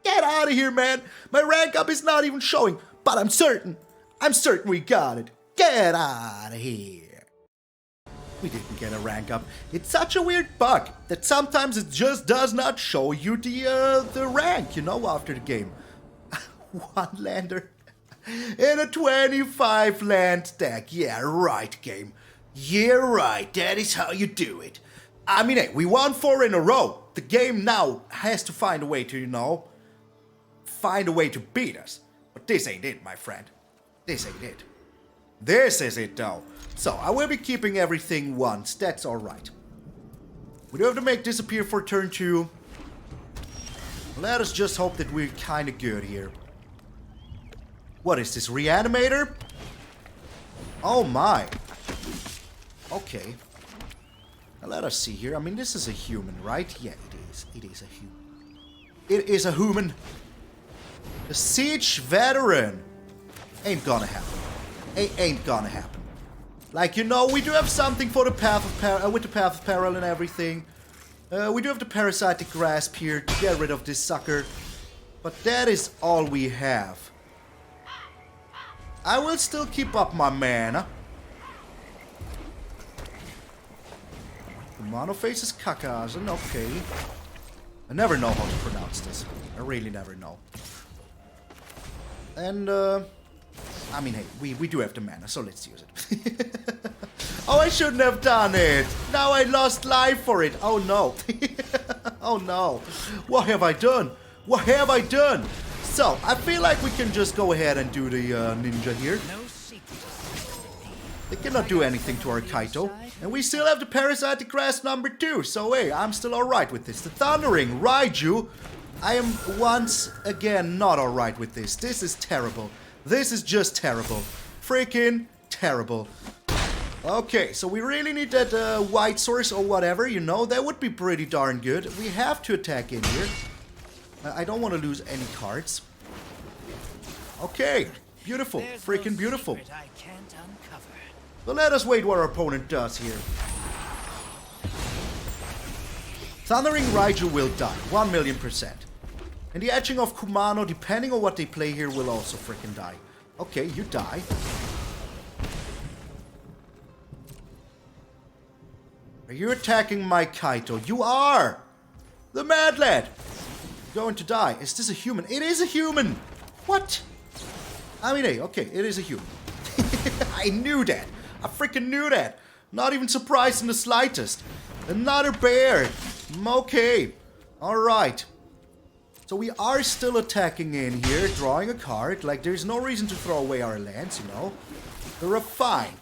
Get out of here, man. My rank up is not even showing. But I'm certain we got it. Get out of here. We didn't get a rank up. It's such a weird bug that sometimes it just does not show you the rank, you know, after the game. 1 lander in a 25 land deck. Yeah, right, game. Yeah, right. That is how you do it. I mean, hey, we won 4 in a row. The game now has to find a way to, you know, find a way to beat us. But this ain't it, my friend. This ain't it. This is it, though. So, I will be keeping everything once. That's alright. We do have to make Disappear for turn 2. Let us just hope that we're kinda good here. What is this, Reanimator? Oh my. Okay. Now let us see here. I mean, this is a human, right? Yeah, it is. It is a human. It is a human. A Siege Veteran. Ain't gonna happen. Ain't gonna happen. Like, you know, we do have something for the Path of Peril, with the Path of Peril and everything. We do have the Parasitic Grasp here to get rid of this sucker. But that is all we have. I will still keep up my mana. The Monoface is Kakazen, okay. I never know how to pronounce this. I really never know. And, I mean, hey, we do have the mana, so let's use it. Oh, I shouldn't have done it. Now I lost life for it. Oh, no. Oh, no. What have I done? What have I done? So, I feel like we can just go ahead and do the ninja here. They cannot do anything to our Kaito. And we still have the Parasitic Grasp number 2. So, hey, I'm still alright with this. The Thundering Raiju. I am once again not alright with this. This is terrible. This is just terrible. Freaking terrible. Okay, so we really need that white source or whatever, you know. That would be pretty darn good. We have to attack in here. I don't want to lose any cards. Okay, beautiful. Freaking beautiful. So let us wait what our opponent does here. Thundering Raiju will die, 1,000,000%. And the Etching of Kumano, depending on what they play here, will also freaking die. Okay, you die. Are you attacking my Kaito? You are! The Mad Lad! Going to die. Is this a human? It is a human! What? I mean, hey, okay, it is a human. I knew that. I freaking knew that. Not even surprised in the slightest. Another bear. Okay. Alright. So we are still attacking in here, drawing a card. Like, there's no reason to throw away our lands, you know. The Raffine.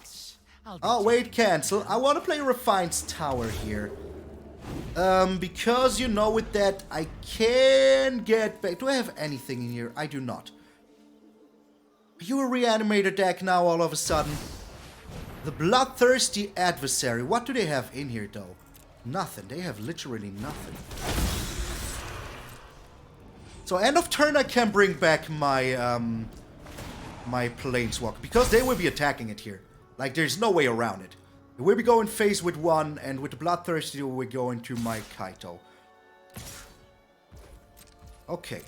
Oh, wait, cancel. I want to play Raffine's Tower here. Because, you know, with that, I can get back. Do I have anything in here? I do not. Are you a Reanimator deck now all of a sudden? The Bloodthirsty Adversary. What do they have in here, though? Nothing. They have literally nothing. So end of turn I can bring back my my Planeswalker, because they will be attacking it here. Like, there's no way around it. We'll be going phase with 1, and with the Bloodthirsty, we're going to my Kaito. Okay.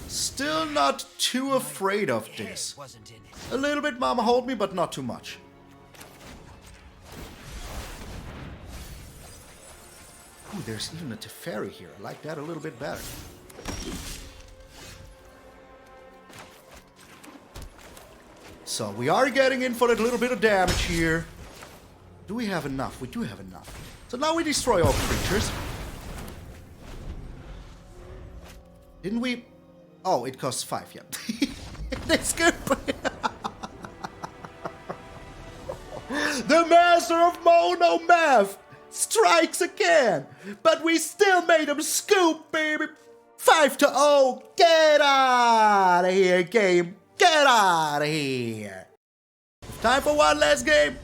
Still not too afraid of this. A little bit, Mama, hold me, but not too much. Ooh, there's even a Teferi here. I like that a little bit better. So we are getting in for that little bit of damage here. Do we have enough? We do have enough. So now we destroy all creatures. Didn't we? Oh, it costs 5, yeah. That's good. The master of Mono Math strikes again. But we still made him scoop, baby. 5-0. Get out of here, game. Get out of here. Time for one last game.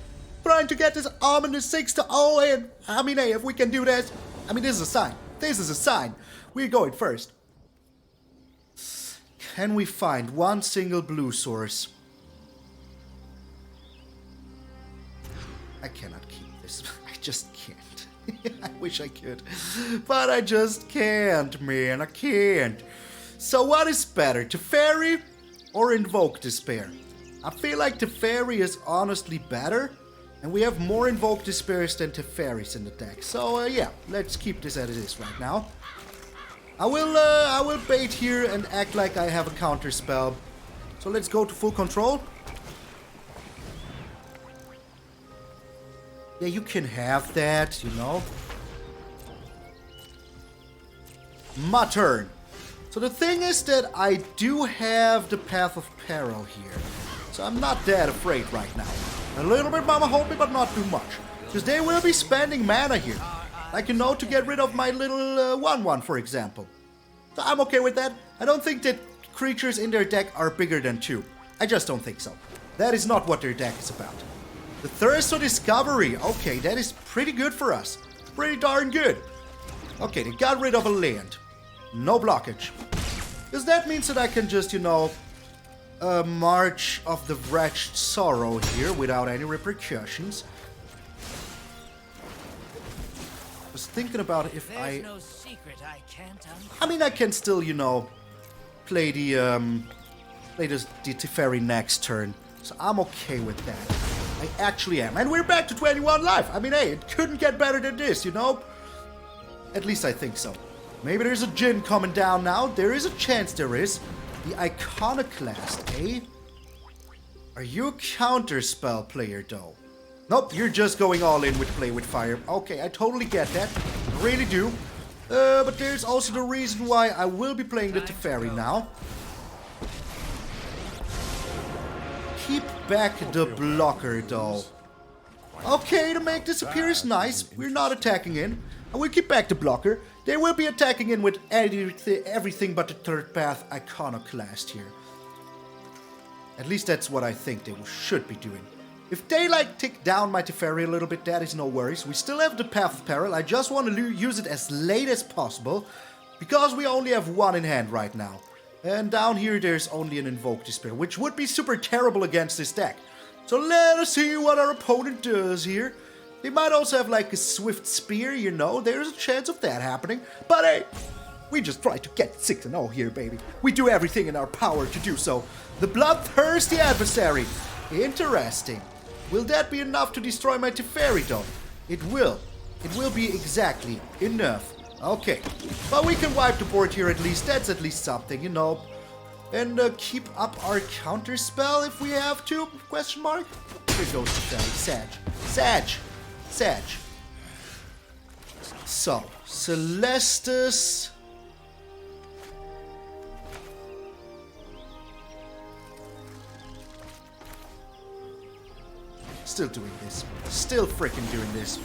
Trying to get this ominous 6-0 in. I mean, hey, if we can do this. I mean, this is a sign. This is a sign. We're going first. Can we find one single blue source? I cannot keep this. I just can't. I wish I could. But I just can't, man. I can't. So what is better, Teferi or Invoke Despair? I feel like Teferi is honestly better. And we have more Invoke Despairs than Teferis in the deck. So yeah, let's keep this as it is right now. I will bait here and act like I have a counter spell. So let's go to full control. Yeah, you can have that, you know. My turn. So the thing is that I do have the Path of Peril here. So I'm not that afraid right now. A little bit, Mama, hold me, but not too much. Because they will be spending mana here. Like, you know, to get rid of my little 1-1, for example. So I'm okay with that. I don't think that creatures in their deck are bigger than 2. I just don't think so. That is not what their deck is about. The Thirst for Discovery. Okay, that is pretty good for us. Pretty darn good. Okay, they got rid of a land. No blockage. Because that means that I can just, you know, March of the Wretched Sorrow here without any repercussions. I was thinking about if There's no secret I can't I mean, I can still, you know, play the Teferi next turn. So I'm okay with that. I actually am. And we're back to 21 life. I mean, hey, it couldn't get better than this, you know? At least I think so. Maybe there's a Djinn coming down now. There is a chance there is. The Iconoclast, eh? Are you a counterspell player, though? Nope, you're just going all in with Play with Fire. Okay, I totally get that. I really do. But there's also the reason why I will be playing the Teferi now. Keep back the blocker, though. Okay, to make disappear is nice. We're not attacking in. I will keep back the blocker. They will be attacking in with everything but the third path Iconoclast here. At least that's what I think they should be doing. If they like tick down my Teferi a little bit, that is no worries. We still have the Path of Peril. I just want to use it as late as possible. Because we only have 1 in hand right now. And down here there's only an Invoke Despair, which would be super terrible against this deck. So let us see what our opponent does here. They might also have like a Swift Spear, you know. There's a chance of that happening. But hey, we just try to get 6-0 here, baby. We do everything in our power to do so. The Bloodthirsty Adversary. Interesting. Will that be enough to destroy my Teferi, though? It will. It will be exactly enough. Okay. But we can wipe the board here at least. That's at least something, you know. And keep up our counter spell if we have to? Question mark? Here goes Teferi. Sag. So, Celestus. Still doing this. Still freaking doing this.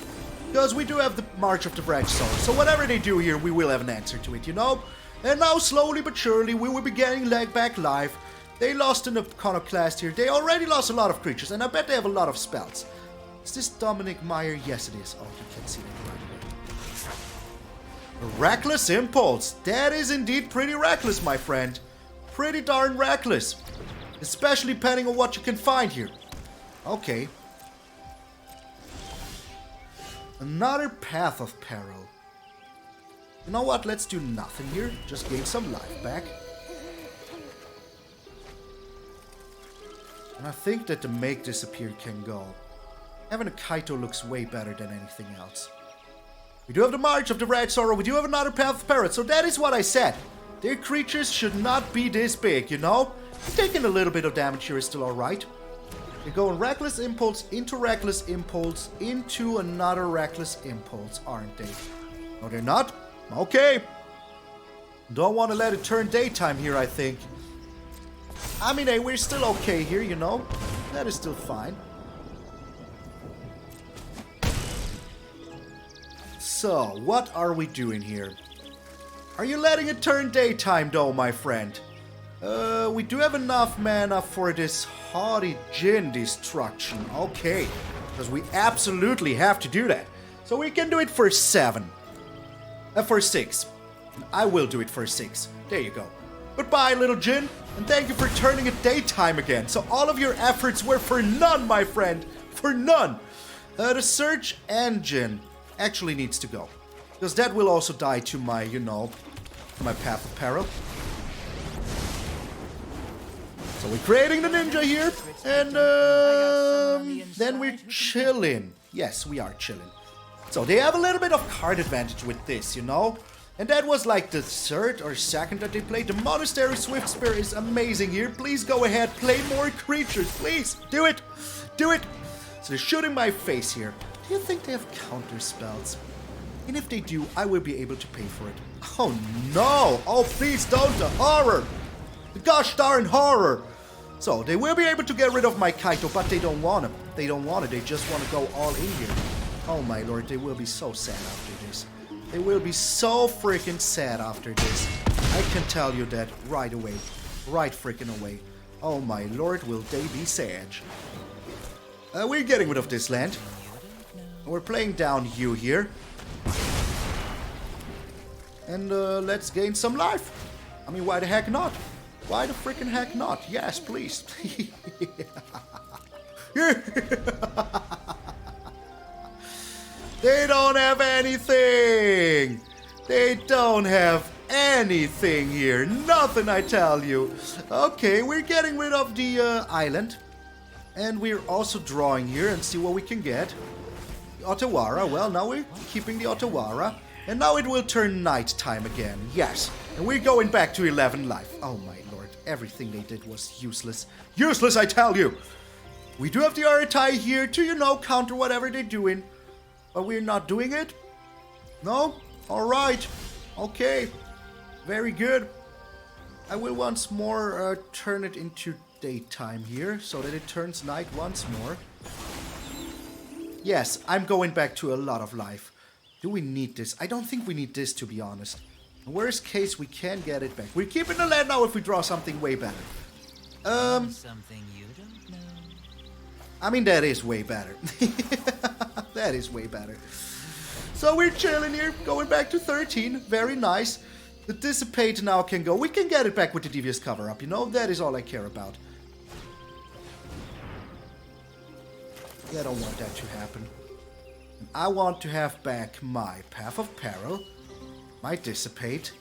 Because we do have the March of the Wretched Soul. So whatever they do here, we will have an answer to it, you know? And now, slowly but surely, we will be getting back live. They lost an Iconoclast here. They already lost a lot of creatures, and I bet they have a lot of spells. Is this Dominic Mire? Yes, it is. Oh, you can see that right away. A Reckless Impulse. That is indeed pretty reckless, my friend. Pretty darn reckless. Especially depending on what you can find here. Okay. Another Path of Peril. You know what? Let's do nothing here. Just gain some life back. And I think that the Make Disappear can go. Having a Kaito looks way better than anything else. We do have the March of the Red Sorrow. We do have another Path of Peril. So that is what I said. Their creatures should not be this big, you know? Taking a little bit of damage here is still alright. They're going Reckless Impulse, into another Reckless Impulse, aren't they? No, they're not? Okay. Don't want to let it turn daytime here, I think. I mean, hey, we're still okay here, you know? That is still fine. So, what are we doing here? Are you letting it turn daytime, though, my friend? We do have enough mana for this Haughty Djinn destruction. Okay, because we absolutely have to do that. So we can do it for 7. For 6. I will do it for 6. There you go. Goodbye, little Djinn, and thank you for turning it daytime again. So all of your efforts were for none, my friend. For none. The search engine actually needs to go. Because that will also die to my, you know, my Path of Peril. So we're creating the ninja here, and then we're chilling. Yes, we are chilling. So they have a little bit of card advantage with this, you know? And that was like the third or second that they played. The Monastery Swift Spear is amazing here. Please go ahead, play more creatures, please. Do it. Do it. So they're shooting my face here. Do you think they have counter spells? And if they do, I will be able to pay for it. Oh no! Oh please don't! The horror! The gosh darn horror! So they will be able to get rid of my Kaito, but they don't want him. They don't want it. They just want to go all in here. Oh my lord, they will be so sad after this. They will be so freaking sad after this. I can tell you that right away. Right freaking away. Oh my lord, will they be sad. We're getting rid of this land. We're playing down you here. And let's gain some life. I mean, why the heck not? Why the freaking heck not? Yes, please. They don't have anything. They don't have anything here. Nothing, I tell you. Okay, we're getting rid of the island. And we're also drawing here and see what we can get. The Otawara. Well, now we're keeping the Otawara. And now it will turn nighttime again. Yes. And we're going back to 11 life. Oh my lord. Everything they did was useless. Useless, I tell you. We do have the Ertai here to, you know, counter whatever they're doing. But we're not doing it? No? Alright. Okay. Very good. I will once more turn it into daytime here, so that it turns night once more. Yes, I'm going back to a lot of life. Do we need this? I don't think we need this, to be honest. In worst case, we can get it back. We're keeping the land now if we draw something way better. Something you don't know. I mean, that is way better. That is way better. So we're chilling here, going back to 13. Very nice. The Dissipate now can go. We can get it back with the Devious Cover-Up, you know? That is all I care about. I don't want that to happen. I want to have back my Path of Peril, my Dissipate,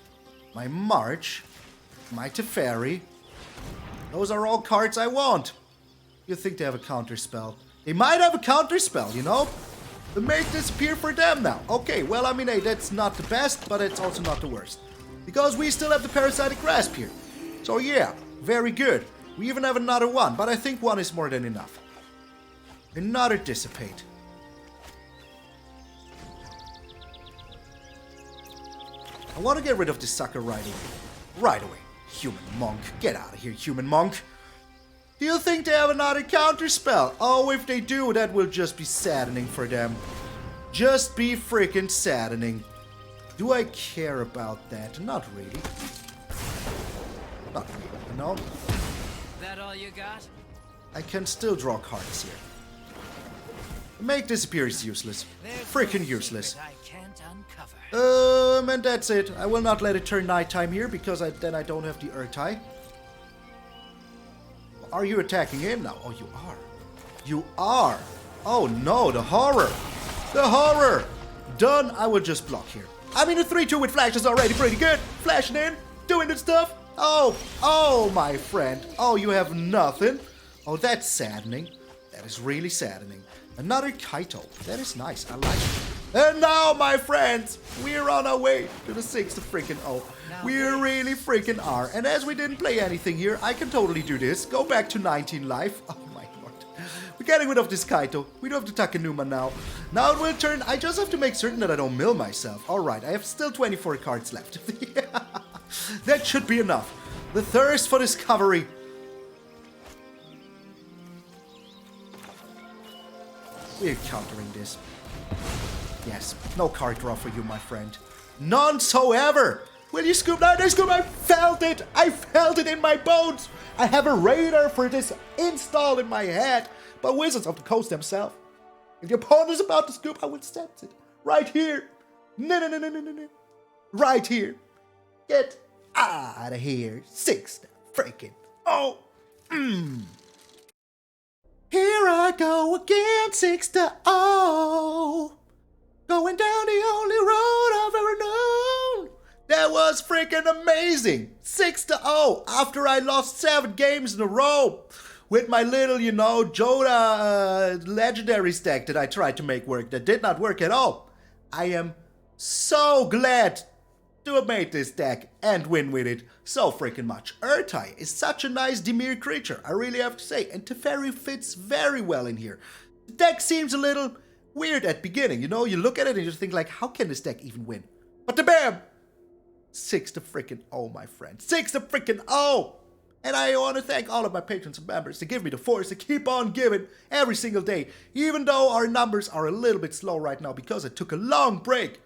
my March, my Teferi. Those are all cards I want. You think they have a counter spell? They might have a counter spell, you know? To make disappear for them now. Okay, well, I mean, hey, that's not the best, but it's also not the worst. Because we still have the Parasitic Grasp here. So yeah, very good. We even have another one, but I think one is more than enough. Another Dissipate. I want to get rid of this sucker right away. Right away. Human monk. Get out of here, human monk. Do you think they have another counter spell? Oh, if they do, that will just be saddening for them. Just be freaking saddening. Do I care about that? Not really. Not really, you know? That all you got? I can still draw cards here. Make disappear is useless. Freaking useless. I can't uncover. And that's it. I will not let it turn nighttime here because then I don't have the Ertai. Are you attacking him now? Oh, you are. You are. Oh no, the horror. The horror. Done. I will just block here. I mean, the 3-2 with flash is already pretty good. Flashing in, doing the stuff. Oh, my friend. Oh, you have nothing. Oh, that's saddening. That is really saddening. Another Kaito. That is nice. I like it. And now, my friends, we're on our way to the 6th of freaking O. We really freaking are. And as we didn't play anything here, I can totally do this. Go back to 19 life. Oh my lord. We're getting rid of this Kaito. We do have the Takenuma now. Now it will turn. I just have to make certain that I don't mill myself. Alright, I have still 24 cards left. Yeah. That should be enough. The thirst for discovery. We're countering this. Yes, no card draw for you, my friend. None so ever. Will you scoop? No, scoop. I felt it. I felt it in my bones. I have a radar for this installed in my head. But Wizards of the Coast themselves. If the opponent is about to scoop, I will sense it. Right here. No. Right here. Get out of here. 6 freaking. Oh. Here I go again. 6-0. Going down the only road I've ever known. That was freaking amazing. 6-0 after I lost 7 games in a row with my little, Joda legendary stack that I tried to make work that did not work at all. I am so glad to have made this deck and win with it so freaking much. Ertai is such a nice Dimir creature, I really have to say, and Teferi fits very well in here. The deck seems a little weird at beginning, you look at it and you think like, how can this deck even win? But the bam! 6-0, my friend. 6-0! And I want to thank all of my patrons and members to give me the force to keep on giving every single day, even though our numbers are a little bit slow right now because I took a long break.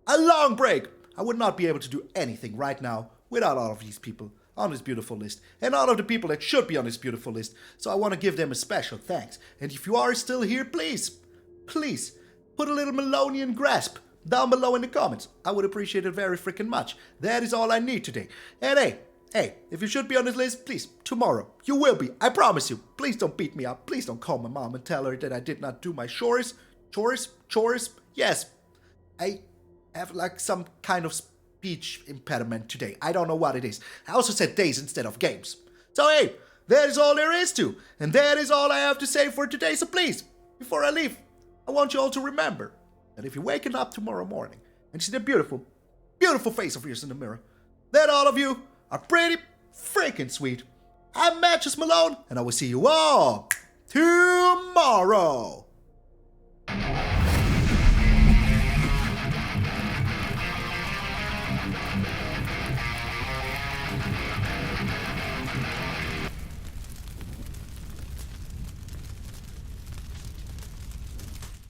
A long break! I would not be able to do anything right now without all of these people on this beautiful list and all of the people that should be on this beautiful list. So I want to give them a special thanks. And if you are still here, please put a little Malonian grasp down below in the comments. I would appreciate it very freaking much. That is all I need today. And hey, if you should be on this list, please, tomorrow, you will be. I promise you. Please don't beat me up. Please don't call my mom and tell her that I did not do my chores. Chores? Yes. I have like some kind of speech impediment today. I don't know what it is. I also said days instead of games. So hey, that is all there is to. And that is all I have to say for today. So please, before I leave, I want you all to remember that if you're waking up tomorrow morning and see the beautiful, beautiful face of yours in the mirror, that all of you are pretty freaking sweet. I'm MTG Malone, and I will see you all tomorrow.